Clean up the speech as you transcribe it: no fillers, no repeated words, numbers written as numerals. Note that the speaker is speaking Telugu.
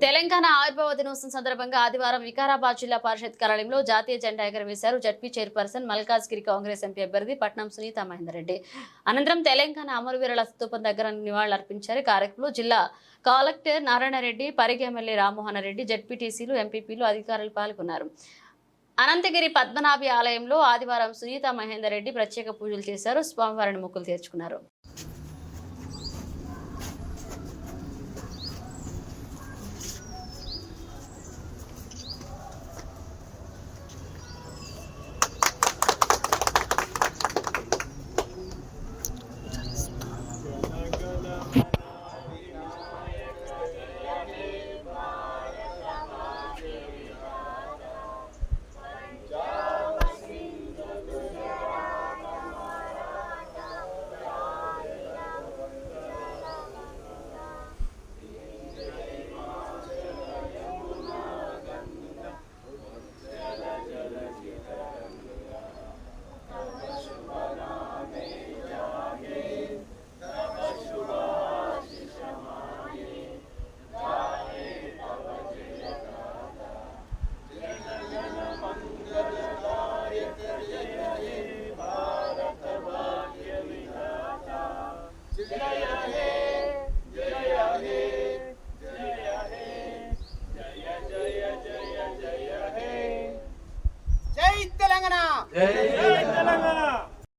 తెలంగాణ ఆవిర్భావ దినోత్సవం సందర్భంగా ఆదివారం వికారాబాద్ జిల్లా పరిషత్ కార్యాలయంలో జాతీయ జెండా ఎగురవేశారు ZP chairperson Malkajgiri Congress MP అభ్యర్థి పట్నం సునీత మహేందర్ రెడ్డి. అనంతరం తెలంగాణ అమరవీరుల స్తూపం దగ్గర నివాళులర్పించారు. కార్యక్రమంలో జిల్లా కలెక్టర్ నారాయణ రెడ్డి, పరిగి ఎమ్మెల్యే రామ్మోహన్ రెడ్డి, జడ్పీటీసీలు, ఎంపీపీలు, అధికారులు పాల్గొన్నారు. అనంతగిరి పద్మనాభి ఆలయంలో ఆదివారం సునీత మహేందర్ రెడ్డి ప్రత్యేక పూజలు చేశారు. స్వామివారిని మొక్కులు తీర్చుకున్నారు. జై తెలంగాణ.